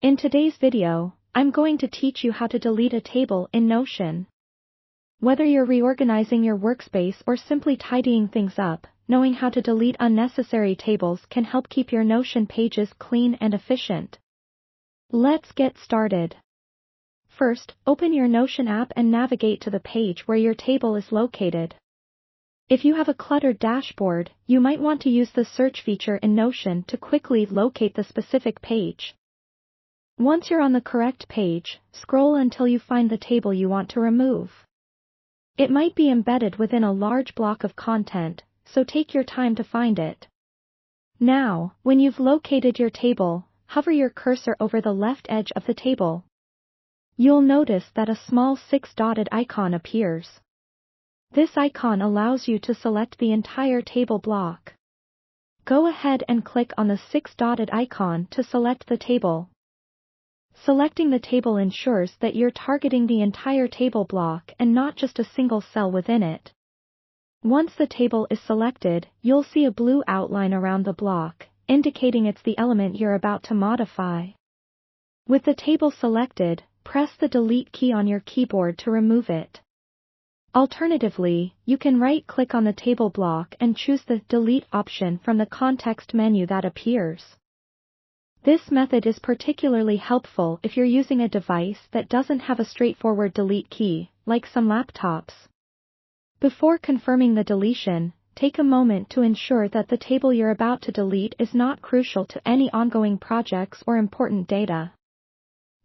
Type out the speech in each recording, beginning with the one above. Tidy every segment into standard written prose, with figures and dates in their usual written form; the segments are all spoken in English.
In today's video, I'm going to teach you how to delete a table in Notion. Whether you're reorganizing your workspace or simply tidying things up, knowing how to delete unnecessary tables can help keep your Notion pages clean and efficient. Let's get started. First, open your Notion app and navigate to the page where your table is located. If you have a cluttered dashboard, you might want to use the search feature in Notion to quickly locate the specific page. Once you're on the correct page, scroll until you find the table you want to remove. It might be embedded within a large block of content, so take your time to find it. Now, when you've located your table, hover your cursor over the left edge of the table. You'll notice that a small 6-dotted icon appears. This icon allows you to select the entire table block. Go ahead and click on the 6-dotted icon to select the table. Selecting the table ensures that you're targeting the entire table block and not just a single cell within it. Once the table is selected, you'll see a blue outline around the block, indicating it's the element you're about to modify. With the table selected, press the Delete key on your keyboard to remove it. Alternatively, you can right-click on the table block and choose the Delete option from the context menu that appears. This method is particularly helpful if you're using a device that doesn't have a straightforward delete key, like some laptops. Before confirming the deletion, take a moment to ensure that the table you're about to delete is not crucial to any ongoing projects or important data.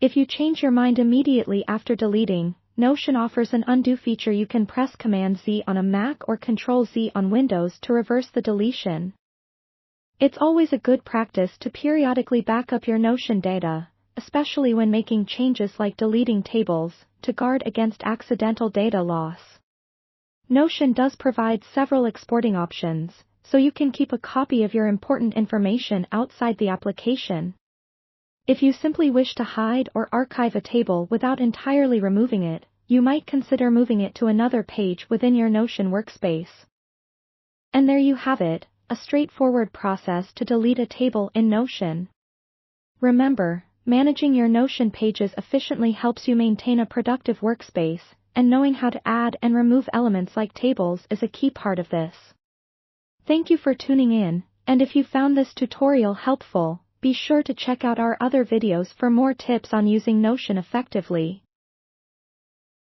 If you change your mind immediately after deleting, Notion offers an undo feature. You can press Command-Z on a Mac or Control-Z on Windows to reverse the deletion. It's always a good practice to periodically back up your Notion data, especially when making changes like deleting tables, to guard against accidental data loss. Notion does provide several exporting options, so you can keep a copy of your important information outside the application. If you simply wish to hide or archive a table without entirely removing it, you might consider moving it to another page within your Notion workspace. And there you have it, a straightforward process to delete a table in Notion. Remember, managing your Notion pages efficiently helps you maintain a productive workspace, and knowing how to add and remove elements like tables is a key part of this. Thank you for tuning in, and if you found this tutorial helpful, be sure to check out our other videos for more tips on using Notion effectively.